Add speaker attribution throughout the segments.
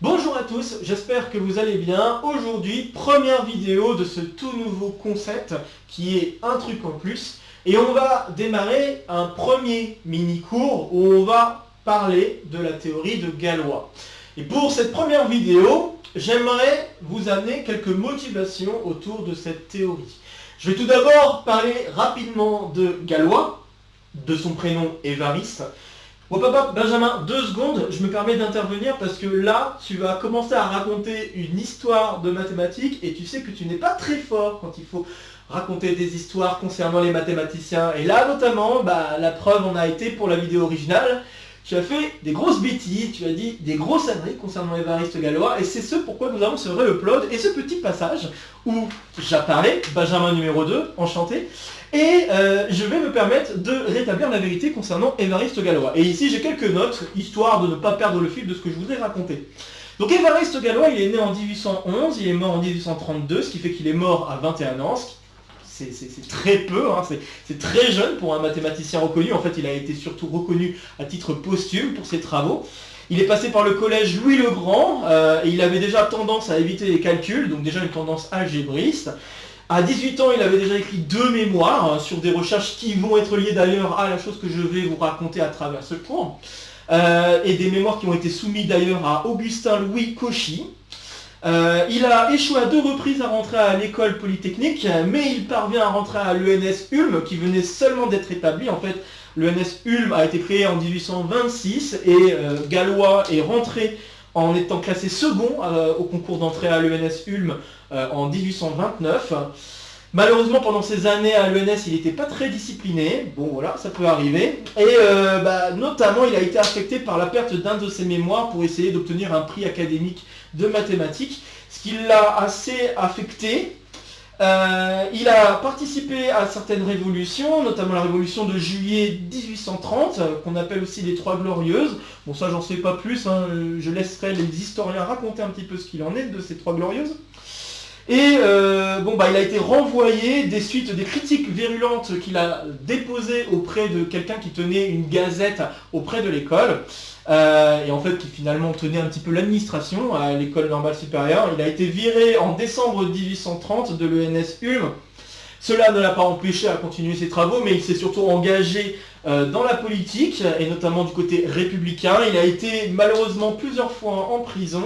Speaker 1: Bonjour à tous, j'espère que vous allez bien. Aujourd'hui, première vidéo de ce tout nouveau concept qui est un truc en plus. Et on va démarrer un premier mini-cours où on va parler de la théorie de Galois. Et pour cette première vidéo, j'aimerais vous amener quelques motivations autour de cette théorie. Je vais tout d'abord parler rapidement de Galois, de son prénom Évariste. Bon papa, Benjamin, 2 secondes, je me permets d'intervenir parce que là, tu vas commencer à raconter une histoire de mathématiques et tu sais que tu n'es pas très fort quand il faut raconter des histoires concernant les mathématiciens. Et là, notamment, la preuve en a été pour la vidéo originale. Tu as fait des grosses bêtises, tu as dit des grosses âneries concernant Évariste Galois et c'est ce pourquoi nous avons ce re-upload et ce petit passage où j'apparais, Benjamin numéro 2, enchanté, et je vais me permettre de rétablir la vérité concernant Évariste Galois. Et ici j'ai quelques notes, histoire de ne pas perdre le fil de ce que je vous ai raconté. Donc Évariste Galois, il est né en 1811, il est mort en 1832, ce qui fait qu'il est mort à 21 ans, c'est très peu, hein, c'est très jeune pour un mathématicien reconnu. En fait, il a été surtout reconnu à titre posthume pour ses travaux. Il est passé par le collège Louis le Grand, et il avait déjà tendance à éviter les calculs, donc déjà une tendance algébriste. À 18 ans, il avait déjà écrit 2 mémoires sur des recherches qui vont être liées d'ailleurs à la chose que je vais vous raconter à travers ce cours, et des mémoires qui ont été soumises d'ailleurs à Augustin Louis Cauchy. Il a échoué à 2 reprises à rentrer à l'école polytechnique, mais il parvient à rentrer à l'ENS Ulm, qui venait seulement d'être établi. En fait, l'ENS Ulm a été créé en 1826 et Galois est rentré en étant classé second au concours d'entrée à l'ENS Ulm en 1829. Malheureusement, pendant ces années à l'ENS, il n'était pas très discipliné. Bon, voilà, ça peut arriver. Et notamment, il a été affecté par la perte d'un de ses mémoires pour essayer d'obtenir un prix académique de mathématiques, ce qui l'a assez affecté. Il a participé à certaines révolutions, notamment la révolution de juillet 1830, qu'on appelle aussi les Trois Glorieuses. Bon, ça, j'en sais pas plus, hein. Je laisserai les historiens raconter un petit peu ce qu'il en est de ces Trois Glorieuses. Et il a été renvoyé des suites des critiques virulentes qu'il a déposées auprès de quelqu'un qui tenait une gazette auprès de l'école, et en fait qui finalement tenait un petit peu l'administration à l'école normale supérieure. Il a été viré en décembre 1830 de l'ENS Ulm. Cela ne l'a pas empêché à continuer ses travaux, mais il s'est surtout engagé dans la politique, et notamment du côté républicain. Il a été malheureusement plusieurs fois en prison,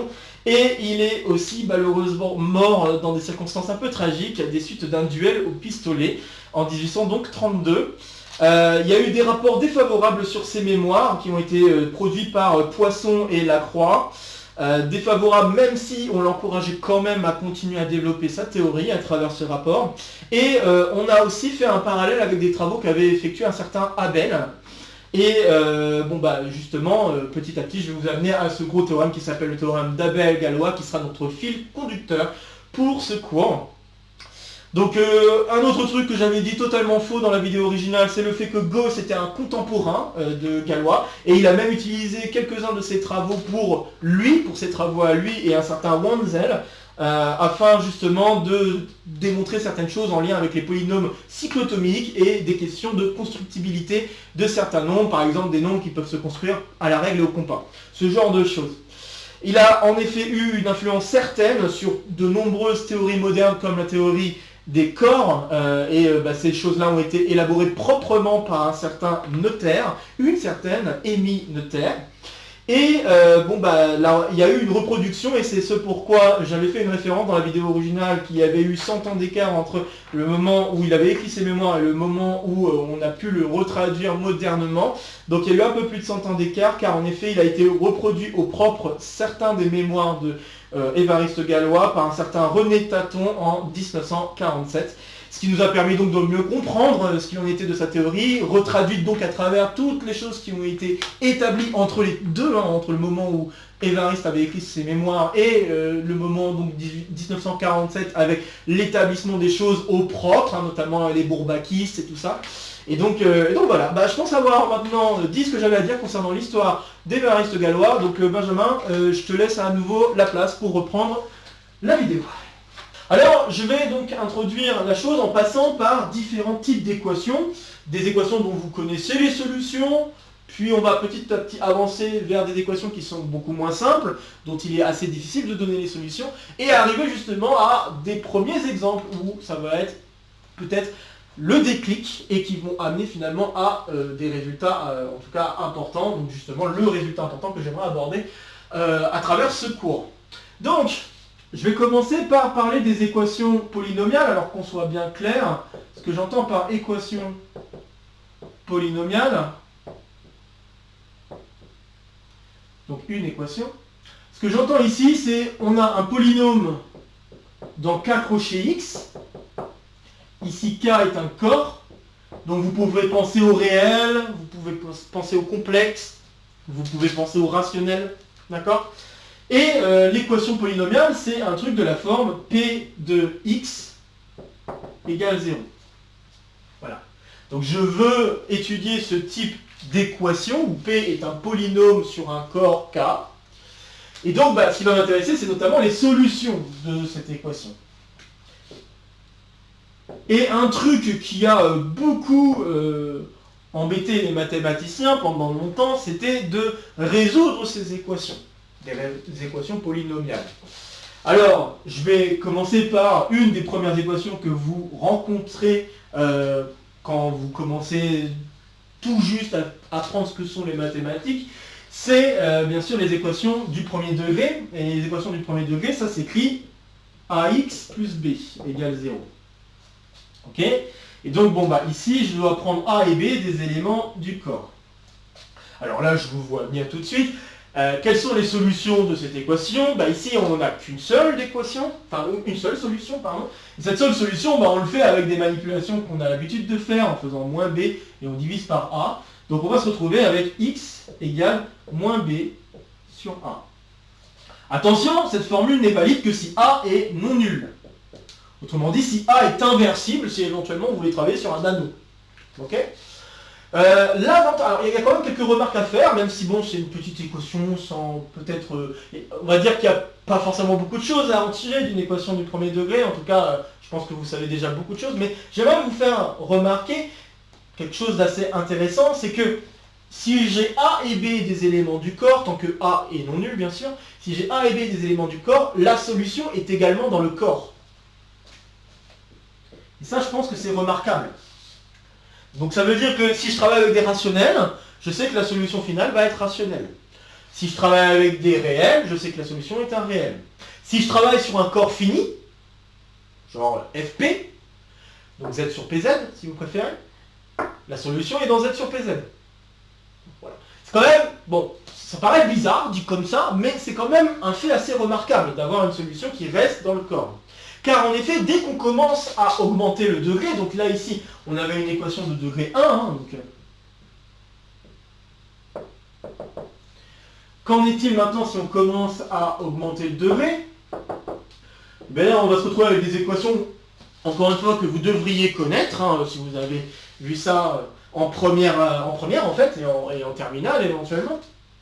Speaker 1: et il est aussi malheureusement mort dans des circonstances un peu tragiques, des suites d'un duel au pistolet en 1832. Il y a eu des rapports défavorables sur ses mémoires qui ont été produits par Poisson et Lacroix. Défavorable même si on l'encourageait quand même à continuer à développer sa théorie à travers ce rapport. Et on a aussi fait un parallèle avec des travaux qu'avait effectué un certain Abel. Et justement, petit à petit, je vais vous amener à ce gros théorème qui s'appelle le théorème d'Abel-Galois, qui sera notre fil conducteur pour ce cours. Donc un autre truc que j'avais dit totalement faux dans la vidéo originale, c'est le fait que Gauss était un contemporain de Galois, et il a même utilisé quelques-uns de ses travaux pour ses travaux à lui et un certain Wenzel, afin justement de démontrer certaines choses en lien avec les polynômes cyclotomiques et des questions de constructibilité de certains nombres, par exemple des nombres qui peuvent se construire à la règle et au compas, ce genre de choses. Il a en effet eu une influence certaine sur de nombreuses théories modernes comme la théorie des corps, ces choses-là ont été élaborées proprement par un certain Noether, une certaine Émile Noether. Et il y a eu une reproduction, et c'est ce pourquoi j'avais fait une référence dans la vidéo originale qu'il y avait eu 100 ans d'écart entre le moment où il avait écrit ses mémoires et le moment où on a pu le retraduire modernement. Donc il y a eu un peu plus de 100 ans d'écart, car en effet il a été reproduit au propre certains des mémoires de Évariste Galois par un certain René Taton en 1947. Ce qui nous a permis donc de mieux comprendre ce qu'il en était de sa théorie, retraduite donc à travers toutes les choses qui ont été établies entre les deux, entre le moment où Évariste avait écrit ses mémoires et le moment donc 1947 avec l'établissement des choses au propre, notamment les bourbakistes et tout ça. Et donc voilà, je pense avoir maintenant dit ce que j'avais à dire concernant l'histoire d'Évariste Galois. Donc Benjamin, je te laisse à nouveau la place pour reprendre la vidéo. Alors, je vais donc introduire la chose en passant par différents types d'équations, des équations dont vous connaissez les solutions, puis on va petit à petit avancer vers des équations qui sont beaucoup moins simples, dont il est assez difficile de donner les solutions, et arriver justement à des premiers exemples où ça va être peut-être le déclic et qui vont amener finalement à des résultats en tout cas importants, donc justement le résultat important que j'aimerais aborder à travers ce cours. Donc, je vais commencer par parler des équations polynomiales, alors qu'on soit bien clair. Ce que j'entends par équation polynomiale, donc une équation, ce que j'entends ici, c'est on a un polynôme dans K crochet X. Ici, K est un corps, donc vous pouvez penser au réel, vous pouvez penser au complexe, vous pouvez penser au rationnel, d'accord? Et l'équation polynomiale, c'est un truc de la forme P de x égale 0. Voilà. Donc je veux étudier ce type d'équation où P est un polynôme sur un corps K. Et donc, ce qui va m'intéresser, c'est notamment les solutions de cette équation. Et un truc qui a beaucoup embêté les mathématiciens pendant longtemps, c'était de résoudre ces équations, des équations polynomiales. Alors, je vais commencer par une des premières équations que vous rencontrez quand vous commencez tout juste à apprendre ce que sont les mathématiques. C'est bien sûr les équations du premier degré. Et les équations du premier degré, ça s'écrit ax plus b égale 0. Ok? Et donc, ici, je dois prendre A et B des éléments du corps. Alors là, je vous vois bien tout de suite. Quelles sont les solutions de cette équation? Ici, on n'a qu'une seule équation, enfin une seule solution, pardon. Et cette seule solution, on le fait avec des manipulations qu'on a l'habitude de faire en faisant moins B et on divise par A. Donc on va se retrouver avec x égale moins B sur A. Attention, cette formule n'est valide que si A est non nul. Autrement dit, si A est inversible, si éventuellement vous voulez travailler sur un anneau. Ok? Là, alors, il y a quand même quelques remarques à faire, même si c'est une petite équation sans peut-être... on va dire qu'il n'y a pas forcément beaucoup de choses à en tirer d'une équation du premier degré. En tout cas, je pense que vous savez déjà beaucoup de choses, mais j'aimerais vous faire remarquer quelque chose d'assez intéressant, c'est que si j'ai A et B des éléments du corps, tant que A est non nul bien sûr, si j'ai A et B des éléments du corps, la solution est également dans le corps. Et ça, je pense que c'est remarquable. Donc ça veut dire que si je travaille avec des rationnels, je sais que la solution finale va être rationnelle. Si je travaille avec des réels, je sais que la solution est un réel. Si je travaille sur un corps fini, genre FP, donc Z sur PZ, si vous préférez, la solution est dans Z sur PZ. Voilà. C'est quand même, ça paraît bizarre dit comme ça, mais c'est quand même un fait assez remarquable d'avoir une solution qui reste dans le corps. Car en effet, dès qu'on commence à augmenter le degré, donc là ici, on avait une équation de degré 1, qu'en est-il maintenant si on commence à augmenter le degré? Là, on va se retrouver avec des équations, encore une fois, que vous devriez connaître, si vous avez vu ça en première en fait, et en terminale éventuellement.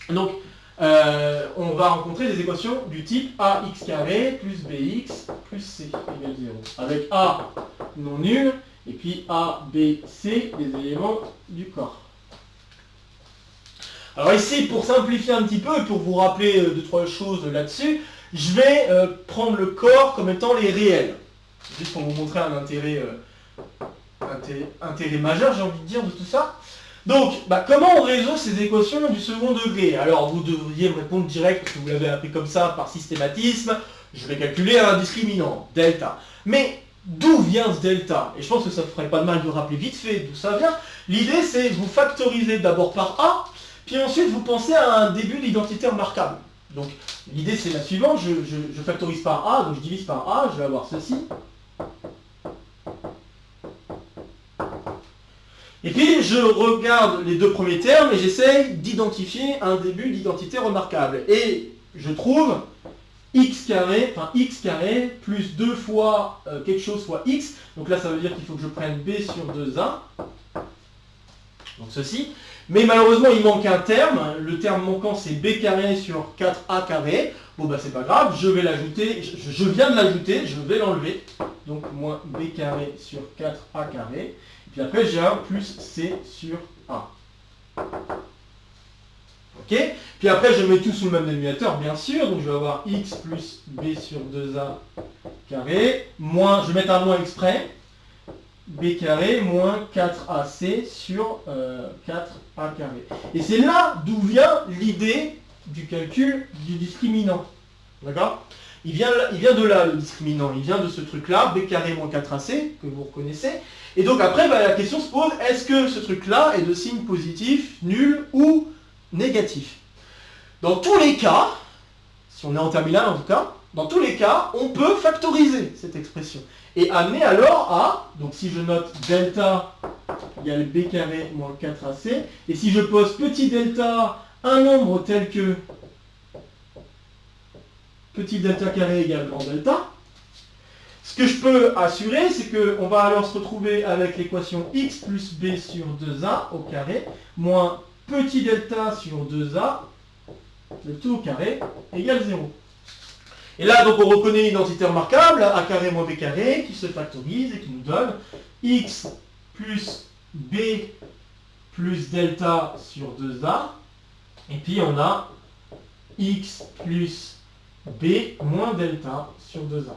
Speaker 1: Donc, on va rencontrer des équations du type ax carré plus bx plus c égale 0. Avec a non nul, et puis a, b, c, des éléments du corps. Alors ici, pour simplifier un petit peu, et pour vous rappeler 2-3 choses là-dessus, je vais prendre le corps comme étant les réels. Juste pour vous montrer un intérêt majeur, j'ai envie de dire, de tout ça. Donc, comment on résout ces équations du second degré? Alors, vous devriez me répondre direct, parce que vous l'avez appris comme ça, par systématisme. Je vais calculer un discriminant, delta. Mais d'où vient ce delta? Et je pense que ça ne ferait pas de mal de rappeler vite fait d'où ça vient. L'idée, c'est vous factoriser d'abord par A, puis ensuite vous pensez à un début d'identité remarquable. Donc, l'idée, c'est la suivante. Je factorise par A, donc je divise par A, je vais avoir ceci. Et puis, je regarde les deux premiers termes et j'essaye d'identifier un début d'identité remarquable. Et je trouve x carré plus 2 fois quelque chose fois x. Donc là, ça veut dire qu'il faut que je prenne b sur 2a. Donc ceci. Mais malheureusement, il manque un terme. Le terme manquant, c'est b carré sur 4a carré. C'est pas grave, je vais l'ajouter. Je viens de l'ajouter, je vais l'enlever. Donc moins b carré sur 4a carré. Puis après, j'ai un plus c sur a. Ok. Puis après, je mets tout sous le même dénominateur, bien sûr. Donc je vais avoir x plus b sur 2a carré, moins, je vais mettre un moins exprès, b carré moins 4ac sur 4a carré. Et c'est là d'où vient l'idée du calcul du discriminant. D'accord ? Il vient de là, le discriminant. Il vient de ce truc-là, b carré moins 4ac, que vous reconnaissez. Et donc après, la question se pose, est-ce que ce truc-là est de signe positif, nul ou négatif? Dans tous les cas, si on est en terminale en tout cas, dans tous les cas, on peut factoriser cette expression. Et amener alors à, donc si je note delta égale b carré moins 4ac, et si je pose petit delta, un nombre tel que petit delta carré égale grand delta, ce que je peux assurer, c'est qu'on va alors se retrouver avec l'équation x plus b sur 2a au carré, moins petit delta sur 2a, le tout au carré, égale 0. Et là, donc, on reconnaît une identité remarquable, a carré moins b carré, qui se factorise et qui nous donne x plus b plus delta sur 2a, et puis on a x plus b moins delta sur 2a.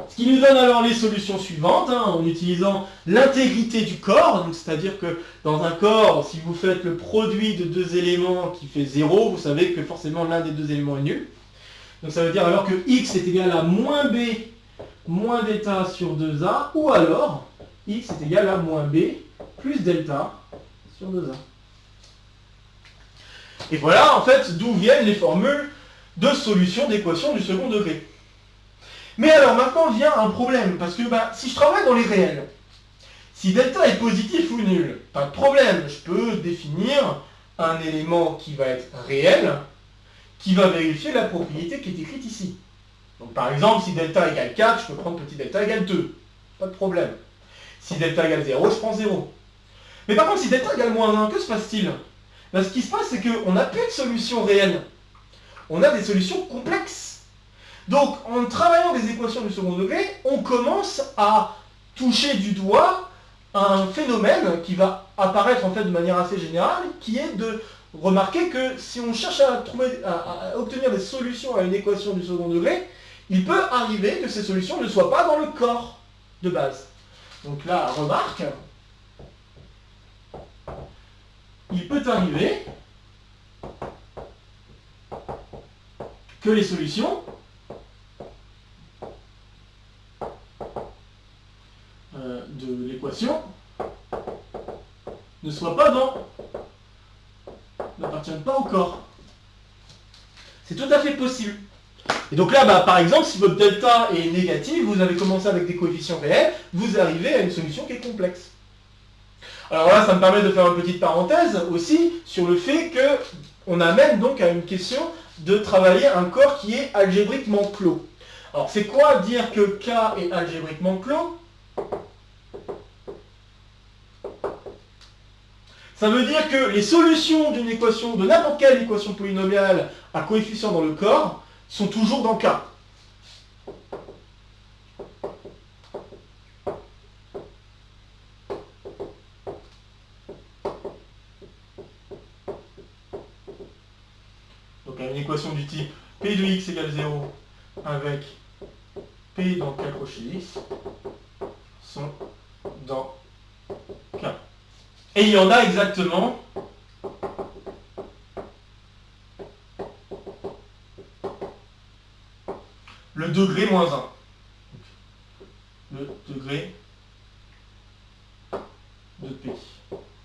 Speaker 1: Ce qui nous donne alors les solutions suivantes, en utilisant l'intégrité du corps, c'est-à-dire que dans un corps, si vous faites le produit de deux éléments qui fait 0, vous savez que forcément l'un des deux éléments est nul. Donc ça veut dire alors que x est égal à moins b moins delta sur 2a, ou alors x est égal à moins b plus delta sur 2a. Et voilà en fait d'où viennent les formules de solution d'équation du second degré. Mais alors maintenant vient un problème, parce que si je travaille dans les réels, si delta est positif ou nul, pas de problème, je peux définir un élément qui va être réel, qui va vérifier la propriété qui est écrite ici. Donc par exemple, si delta égale 4, je peux prendre petit delta égale 2, pas de problème. Si delta égale 0, je prends 0. Mais par contre, si delta égale moins 1, que se passe-t-il? Ce qui se passe, c'est qu'on n'a plus de solution réelle. On a des solutions complexes. Donc, en travaillant des équations du second degré, on commence à toucher du doigt un phénomène qui va apparaître en fait de manière assez générale, qui est de remarquer que si on cherche à obtenir des solutions à une équation du second degré, il peut arriver que ces solutions ne soient pas dans le corps de base. Donc là, remarque, il peut arriver que les solutions de l'équation n'appartiennent pas au corps. C'est tout à fait possible. Et donc là, par exemple, si votre delta est négatif, vous avez commencé avec des coefficients réels, vous arrivez à une solution qui est complexe. Alors là, ça me permet de faire une petite parenthèse aussi sur le fait qu'on amène donc à une question de travailler un corps qui est algébriquement clos. Alors c'est quoi dire que K est algébriquement clos? Ça veut dire que les solutions d'une équation, de n'importe quelle équation polynomiale à coefficient dans le corps, sont toujours dans K. Donc une équation du type P de x égale 0 avec P dans K crochet x sont dans K. Et il y en a exactement le degré moins 1. Le degré de P.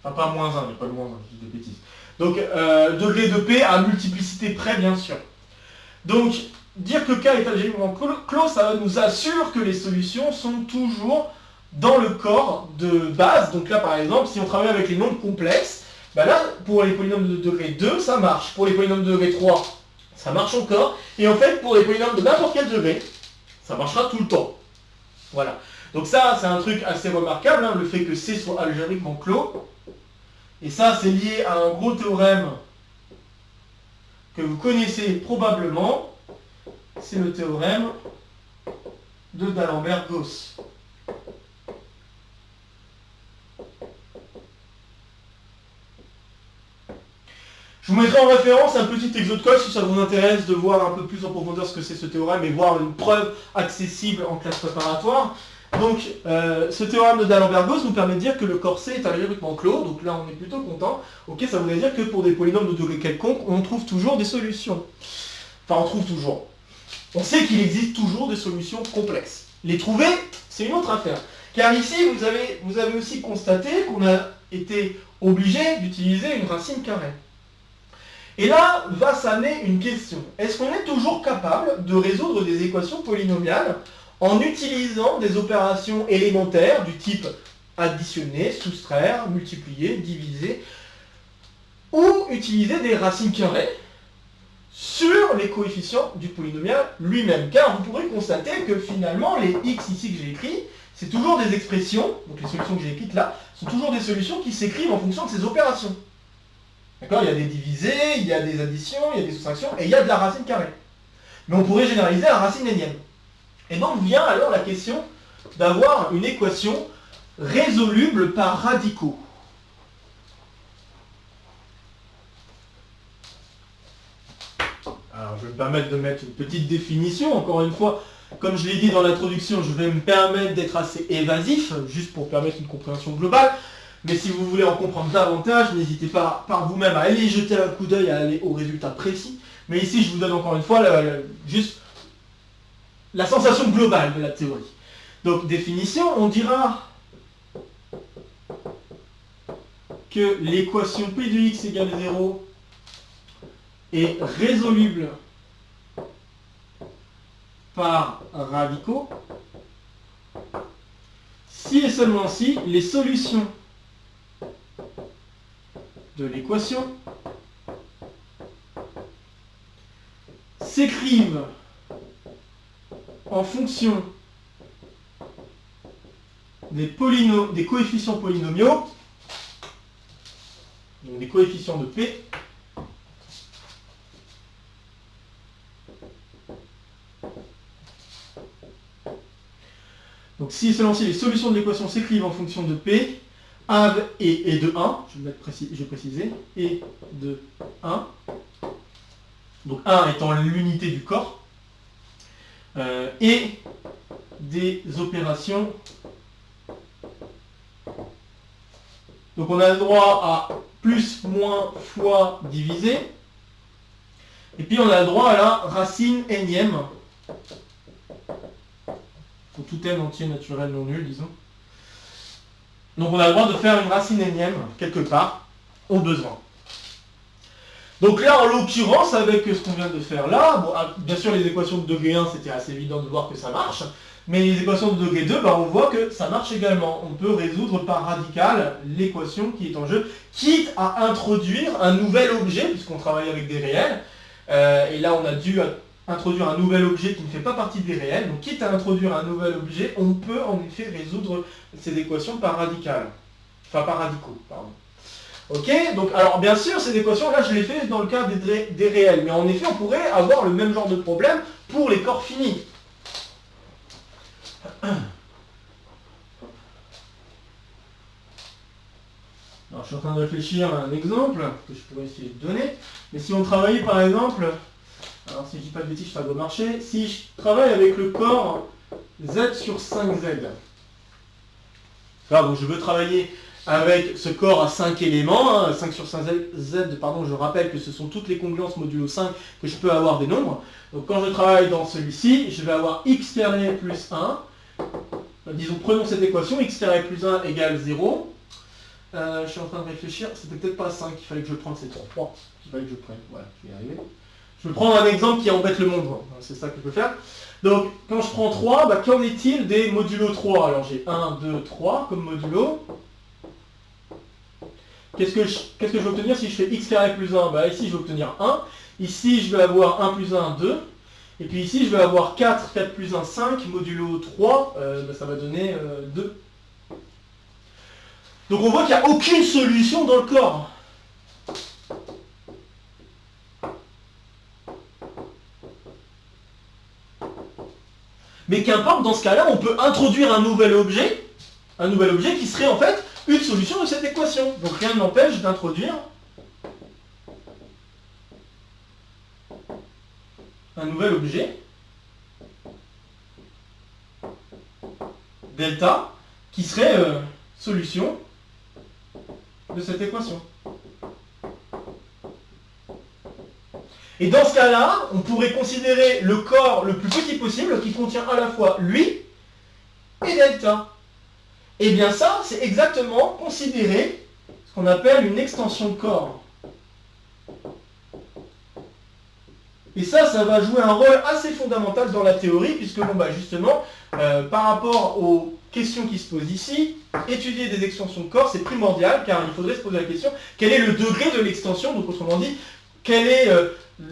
Speaker 1: Enfin, pas moins 1, il n'y a pas le moins 1, je dis des bêtises. Donc, degré de P à multiplicité près, bien sûr. Donc, dire que K est algébriquement clos, ça nous assure que les solutions sont toujours dans le corps de base. Donc là, par exemple, si on travaille avec les nombres complexes, là, pour les polynômes de degré 2, ça marche. Pour les polynômes de degré 3, ça marche encore. Et en fait, pour les polynômes de n'importe quel degré, ça marchera tout le temps. Voilà. Donc ça, c'est un truc assez remarquable, le fait que C soit algébriquement clos. Et ça, c'est lié à un gros théorème que vous connaissez probablement. C'est le théorème de D'Alembert-Gauss. Je Je vous mettrai en référence un petit exo de code si ça vous intéresse de voir un peu plus en profondeur ce que c'est ce théorème et voir une preuve accessible en classe préparatoire. Donc, ce théorème de D'Alembert-Gauss nous permet de dire que le corps C est algébriquement clos, donc là on est plutôt content. Ok, ça voudrait dire que pour des polynômes de degré quelconque, on trouve toujours des solutions. Enfin, on trouve toujours. On sait qu'il existe toujours des solutions complexes. Les trouver, c'est une autre affaire. Car ici, vous avez aussi constaté qu'on a été obligé d'utiliser une racine carrée. Et là, va s'amener une question. Est-ce qu'on est toujours capable de résoudre des équations polynomiales en utilisant des opérations élémentaires du type additionner, soustraire, multiplier, diviser, ou utiliser des racines carrées sur les coefficients du polynomial lui-même? Car vous pourrez constater que finalement, les x ici que j'ai écrits, c'est toujours des expressions, donc les solutions que j'ai écrites là, sont toujours des solutions qui s'écrivent en fonction de ces opérations. D'accord? Il y a des divisés, il y a des additions, il y a des soustractions, et il y a de la racine carrée. Mais on pourrait généraliser à racine énième. Et donc vient alors la question d'avoir une équation résoluble par radicaux. Alors je vais me permettre de mettre une petite définition, encore une fois. Comme je l'ai dit dans l'introduction, je vais me permettre d'être assez évasif, juste pour permettre une compréhension globale. Mais si vous voulez en comprendre davantage, n'hésitez pas par vous-même à aller jeter un coup d'œil, à aller au résultat précis. Mais ici, je vous donne encore une fois juste la sensation globale de la théorie. Donc, définition, on dira que l'équation P de x égale 0 est résoluble par radicaux si et seulement si les solutions de l'équation s'écrivent en fonction des coefficients polynomiaux, donc des coefficients de P, donc si et seulement si les solutions de l'équation s'écrivent en fonction de P, A et de 1, je vais préciser, et de 1, donc 1 étant l'unité du corps, et des opérations. Donc on a le droit à plus, moins, fois, divisé, et puis on a le droit à la racine énième, pour tout n entier naturel non nul, disons. Donc on a le droit de faire une racine énième, quelque part, au besoin. Donc là, en l'occurrence, avec ce qu'on vient de faire là, bon, bien sûr les équations de degré 1, c'était assez évident de voir que ça marche, mais les équations de degré 2, on voit que ça marche également. On peut résoudre par radical l'équation qui est en jeu, quitte à introduire un nouvel objet, puisqu'on travaille avec des réels, et là on a dû introduire un nouvel objet qui ne fait pas partie des réels, donc quitte à introduire un nouvel objet, on peut en effet résoudre ces équations par radical. Enfin par radicaux, pardon. Ok, donc alors bien sûr ces équations là je les fais dans le cas des réels, mais en effet on pourrait avoir le même genre de problème pour les corps finis. Alors je suis en train de réfléchir à un exemple que je pourrais essayer de donner, mais si on travaillait par exemple, alors si je dis pas de bêtises, ça doit marcher, si je travaille avec le corps Z sur 5Z, donc je veux travailler avec ce corps à 5 éléments, 5 sur 5Z, pardon, je rappelle que ce sont toutes les congruences modulo 5 que je peux avoir des nombres. Donc quand je travaille dans celui-ci, je vais avoir x carré plus 1. Disons, prenons cette équation, x carré plus 1 égale 0. Je suis en train de réfléchir, c'était peut-être pas 5 qu'il fallait que je prenne, c'est 3 qu'il fallait que je prenne. Voilà, je vais y arriver. Je vais prendre un exemple qui embête le monde, c'est ça que je peux faire. Donc quand je prends 3, qu'en est-il des modulo 3? Alors j'ai 1, 2, 3 comme modulo. Qu'est-ce que je vais obtenir si je fais x carré plus 1? Ici, je vais obtenir 1. Ici, je vais avoir 1 plus 1, 2. Et puis ici, je vais avoir 4, 4 plus 1, 5, modulo 3, ça va donner 2. Donc on voit qu'il n'y a aucune solution dans le corps. Mais qu'importe, dans ce cas-là, on peut introduire un nouvel objet qui serait en fait une solution de cette équation. Donc rien ne m'empêche d'introduire un nouvel objet, delta, qui serait solution de cette équation. Et dans ce cas-là, on pourrait considérer le corps le plus petit possible qui contient à la fois lui et delta. Et bien ça, c'est exactement considérer ce qu'on appelle une extension de corps. Et ça va jouer un rôle assez fondamental dans la théorie, puisque bon, bah justement, par rapport aux questions qui se posent ici, étudier des extensions de corps, c'est primordial, car il faudrait se poser la question, quel est le degré de l'extension, donc autrement dit, quelle est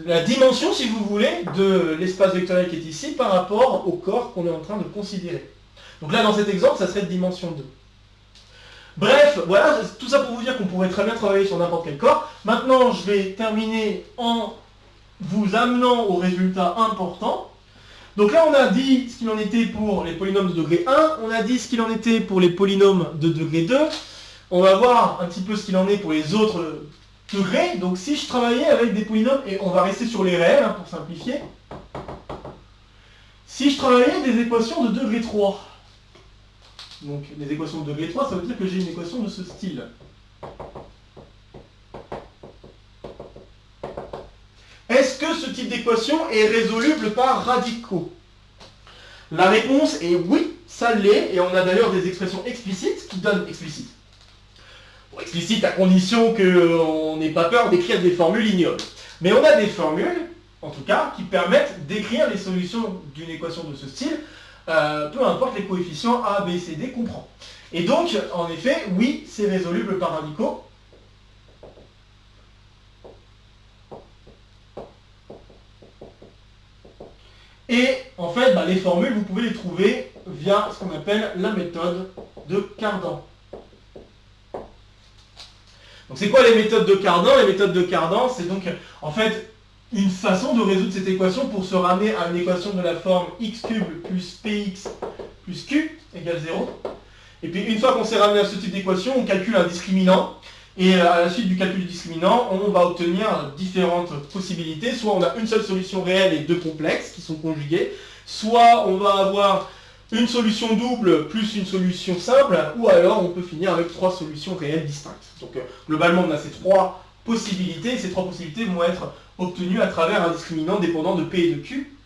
Speaker 1: la dimension, si vous voulez, de l'espace vectoriel qui est ici, par rapport au corps qu'on est en train de considérer. Donc là, dans cet exemple, ça serait de dimension 2. Bref, voilà, tout ça pour vous dire qu'on pourrait très bien travailler sur n'importe quel corps. Maintenant, je vais terminer en vous amenant aux résultats importants. Donc là, on a dit ce qu'il en était pour les polynômes de degré 1, on a dit ce qu'il en était pour les polynômes de degré 2. On va voir un petit peu ce qu'il en est pour les autres degrés. Donc si je travaillais avec des polynômes, et on va rester sur les réels pour simplifier, si je travaillais des équations de degré 3, donc les équations de degré 3, ça veut dire que j'ai une équation de ce style. Est-ce que ce type d'équation est résoluble par radicaux? La réponse est oui, ça l'est, et on a d'ailleurs des expressions explicites qui donnent explicite. Bon, explicite à condition qu'on n'ait pas peur d'écrire des formules ignobles. Mais on a des formules, en tout cas, qui permettent d'écrire les solutions d'une équation de ce style, peu importe les coefficients A, B, C, D qu'on prend. Et donc, en effet, oui, c'est résoluble par radicaux. Et en fait, les formules, vous pouvez les trouver via ce qu'on appelle la méthode de Cardan. Donc c'est quoi les méthodes de Cardan? Les méthodes de Cardan, c'est donc en fait une façon de résoudre cette équation pour se ramener à une équation de la forme x³ plus px plus q égale 0. Et puis une fois qu'on s'est ramené à ce type d'équation, on calcule un discriminant. Et à la suite du calcul du discriminant, on va obtenir différentes possibilités. Soit on a une seule solution réelle et deux complexes qui sont conjugués, soit on va avoir une solution double plus une solution simple, ou alors on peut finir avec trois solutions réelles distinctes. Donc globalement, on a ces trois possibilités, et ces trois possibilités vont être obtenues à travers un discriminant dépendant de P et de Q.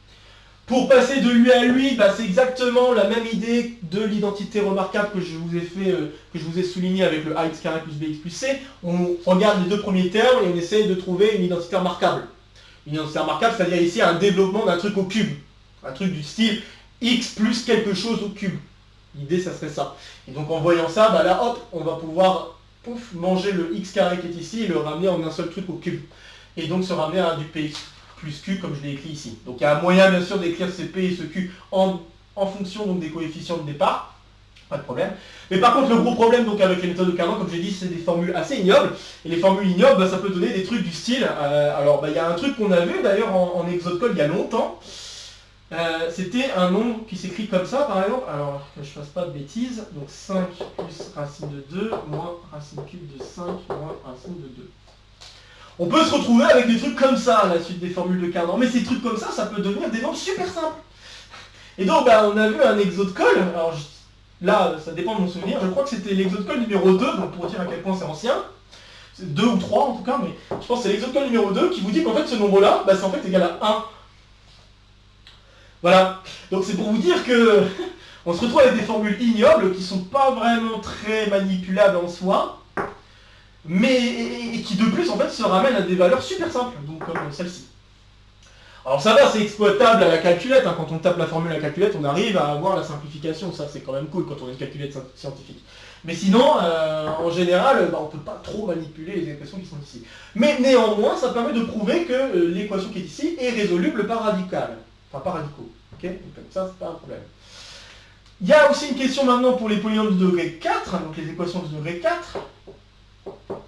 Speaker 1: Pour passer de U à lui, c'est exactement la même idée de l'identité remarquable que je vous ai souligné avec le ax carré plus bx plus c. On regarde les deux premiers termes et on essaye de trouver une identité remarquable. Une identité remarquable, c'est-à-dire ici un développement d'un truc au cube. Un truc du style x plus quelque chose au cube. L'idée, ça serait ça. Et donc en voyant ça, là, hop, on va pouvoir manger le x carré qui est ici et le ramener en un seul truc au cube. Et donc se ramener à du px plus q comme je l'ai écrit ici. Donc il y a un moyen bien sûr d'écrire ce p et ce q en fonction donc, des coefficients de départ, pas de problème. Mais par contre le gros problème donc avec les méthodes de Cardan, comme j'ai dit, c'est des formules assez ignobles. Et les formules ignobles, ça peut donner des trucs du style, alors il y a un truc qu'on a vu d'ailleurs en exode code il y a longtemps. C'était un nombre qui s'écrit comme ça par exemple, alors que je fasse pas de bêtises, donc 5 plus racine de 2 moins racine cube de 5 moins racine de 2. On peut se retrouver avec des trucs comme ça à la suite des formules de Cardan, mais ces trucs comme ça peut devenir des nombres super simples. Et donc on a vu un exode call, alors là ça dépend de mon souvenir, je crois que c'était l'exode call numéro 2, donc pour dire à quel point c'est ancien, c'est 2 ou 3 en tout cas, mais je pense que c'est l'exode call numéro 2 qui vous dit qu'en fait ce nombre-là, c'est en fait égal à 1. Voilà, donc c'est pour vous dire que on se retrouve avec des formules ignobles qui sont pas vraiment très manipulables en soi, mais qui de plus en fait se ramènent à des valeurs super simples, donc comme celle-ci. Alors ça va, c'est exploitable à la calculette, quand on tape la formule à la calculette, on arrive à avoir la simplification, ça c'est quand même cool quand on a une calculette scientifique. Mais sinon, en général, on ne peut pas trop manipuler les équations qui sont ici. Mais néanmoins, ça permet de prouver que l'équation qui est ici est résoluble par radical. Enfin, par radicaux. Okay, donc comme ça, c'est pas un problème. Il y a aussi une question maintenant pour les polynômes de degré 4, donc les équations de degré 4.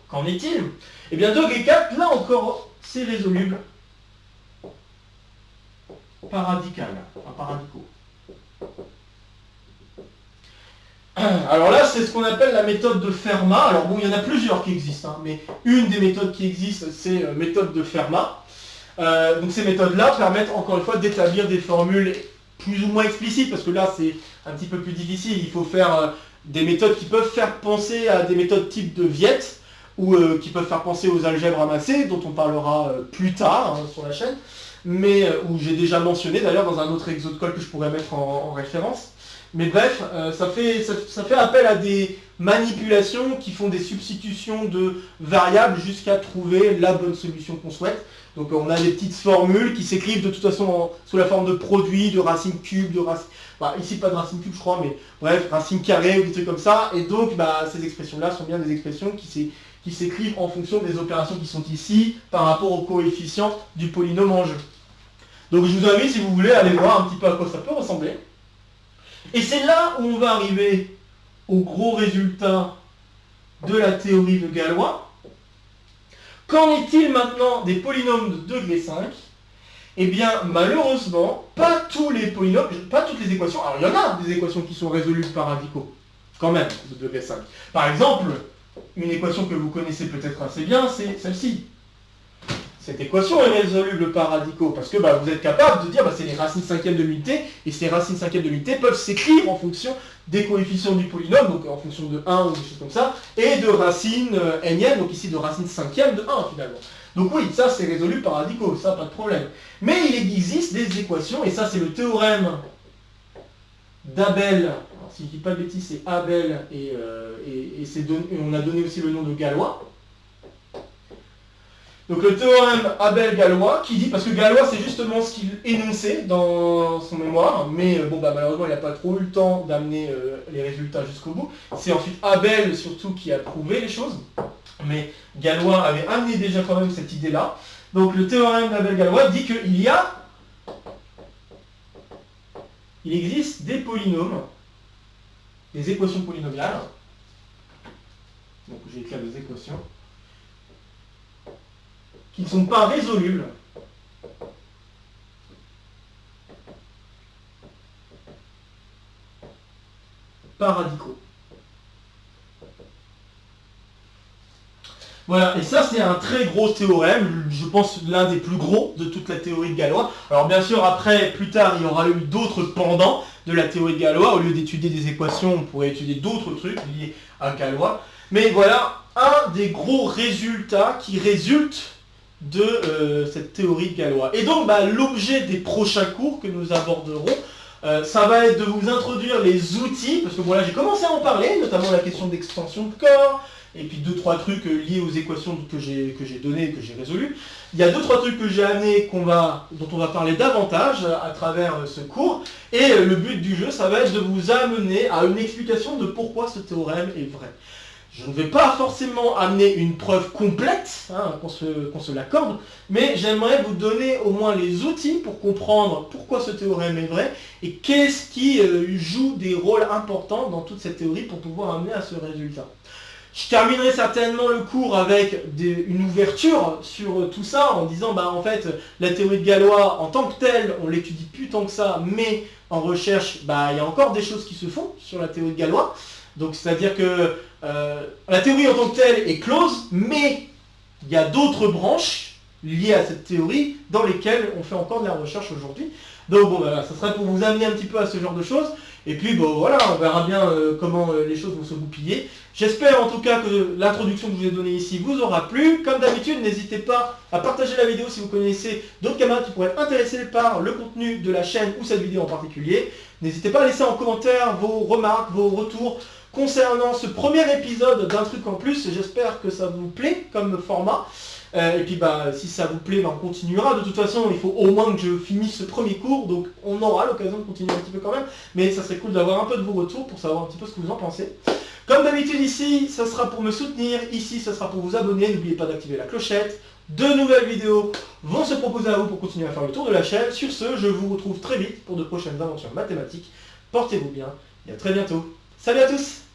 Speaker 1: Qu'en est-il? Eh bien, degré 4, là encore, c'est résoluble par radical, enfin par radicaux. Alors là, c'est ce qu'on appelle la méthode de Fermat. Alors bon, il y en a plusieurs qui existent, mais une des méthodes qui existent, c'est méthode de Fermat. Donc ces méthodes-là permettent encore une fois d'établir des formules plus ou moins explicites, parce que là c'est un petit peu plus difficile, il faut faire des méthodes qui peuvent faire penser à des méthodes type de Viette, ou qui peuvent faire penser aux algèbres amassées, dont on parlera plus tard hein, sur la chaîne, mais où j'ai déjà mentionné d'ailleurs dans un autre exo de colle que je pourrais mettre en référence. Mais bref, ça fait appel à des manipulations qui font des substitutions de variables jusqu'à trouver la bonne solution qu'on souhaite. Donc on a des petites formules qui s'écrivent de toute façon sous la forme de produits, de racines cubes, de racines... Bah, ici pas de racines cubes je crois, mais bref, racines carrées ou des trucs comme ça. Et donc ces expressions-là sont bien des expressions qui s'écrivent en fonction des opérations qui sont ici par rapport au coefficient du polynôme en jeu. Donc je vous invite, si vous voulez, à aller voir un petit peu à quoi ça peut ressembler. Et c'est là où on va arriver au gros résultat de la théorie de Galois. Qu'en est-il maintenant des polynômes de degré 5 ? Eh bien, malheureusement, pas tous les polynômes, pas toutes les équations, alors il y en a des équations qui sont résolues par radicaux, quand même, de degré 5. Par exemple, une équation que vous connaissez peut-être assez bien, c'est celle-ci. Cette équation est résoluble par radicaux, parce que vous êtes capable de dire c'est les racines cinquièmes de l'unité, et ces racines cinquièmes de l'unité peuvent s'écrire en fonction des coefficients du polynôme, donc en fonction de 1 ou des choses comme ça, et de racines énième, donc ici de racines cinquièmes de 1 finalement. Donc oui, ça c'est résolu par radicaux, ça pas de problème. Mais il existe des équations, et ça c'est le théorème d'Abel, alors si je ne dis pas de bêtises c'est Abel, et on a donné aussi le nom de Galois. Donc le théorème Abel-Galois qui dit, parce que Galois c'est justement ce qu'il énonçait dans son mémoire, mais malheureusement il n'a pas trop eu le temps d'amener les résultats jusqu'au bout. C'est ensuite Abel surtout qui a prouvé les choses, mais Galois avait amené déjà quand même cette idée-là. Donc le théorème d'Abel-Galois dit qu'il existe des polynômes, des équations polynomiales, donc j'ai écrit des équations, qui ne sont pas résolubles par radicaux. Voilà, et ça c'est un très gros théorème, je pense l'un des plus gros de toute la théorie de Galois. Alors bien sûr, après, plus tard, il y aura eu d'autres pendants de la théorie de Galois. Au lieu d'étudier des équations, on pourrait étudier d'autres trucs liés à Galois. Mais voilà, un des gros résultats qui résulte de cette théorie de Galois. Et donc l'objet des prochains cours que nous aborderons, ça va être de vous introduire les outils, parce que là j'ai commencé à en parler, notamment la question d'extension de corps, et puis 2-3 trucs liés aux équations que j'ai données, que j'ai résolues. Il y a 2-3 trucs que j'ai amenés dont on va parler davantage à travers ce cours, et le but du jeu, ça va être de vous amener à une explication de pourquoi ce théorème est vrai. Je ne vais pas forcément amener une preuve complète, qu'on se l'accorde, mais j'aimerais vous donner au moins les outils pour comprendre pourquoi ce théorème est vrai et qu'est-ce qui joue des rôles importants dans toute cette théorie pour pouvoir amener à ce résultat. Je terminerai certainement le cours avec une ouverture sur tout ça en disant en fait la théorie de Galois en tant que telle on l'étudie plus tant que ça, mais en recherche il y a encore des choses qui se font sur la théorie de Galois. Donc c'est-à-dire que la théorie en tant que telle est close, mais il y a d'autres branches liées à cette théorie dans lesquelles on fait encore de la recherche aujourd'hui. Donc ça serait pour vous amener un petit peu à ce genre de choses. Et puis voilà, on verra bien comment les choses vont se goupiller. J'espère en tout cas que l'introduction que je vous ai donnée ici vous aura plu. Comme d'habitude, n'hésitez pas à partager la vidéo si vous connaissez d'autres camarades qui pourraient être intéressés par le contenu de la chaîne ou cette vidéo en particulier. N'hésitez pas à laisser en commentaire vos remarques, vos retours concernant ce premier épisode d'un truc en plus. J'espère que ça vous plaît comme format. Et puis si ça vous plaît, on continuera. De toute façon, il faut au moins que je finisse ce premier cours, donc on aura l'occasion de continuer un petit peu quand même. Mais ça serait cool d'avoir un peu de vos retours pour savoir un petit peu ce que vous en pensez. Comme d'habitude ici, ça sera pour me soutenir. Ici, ça sera pour vous abonner. N'oubliez pas d'activer la clochette. De nouvelles vidéos vont se proposer à vous pour continuer à faire le tour de la chaîne. Sur ce, je vous retrouve très vite pour de prochaines aventures mathématiques. Portez-vous bien et à très bientôt. Salut à tous!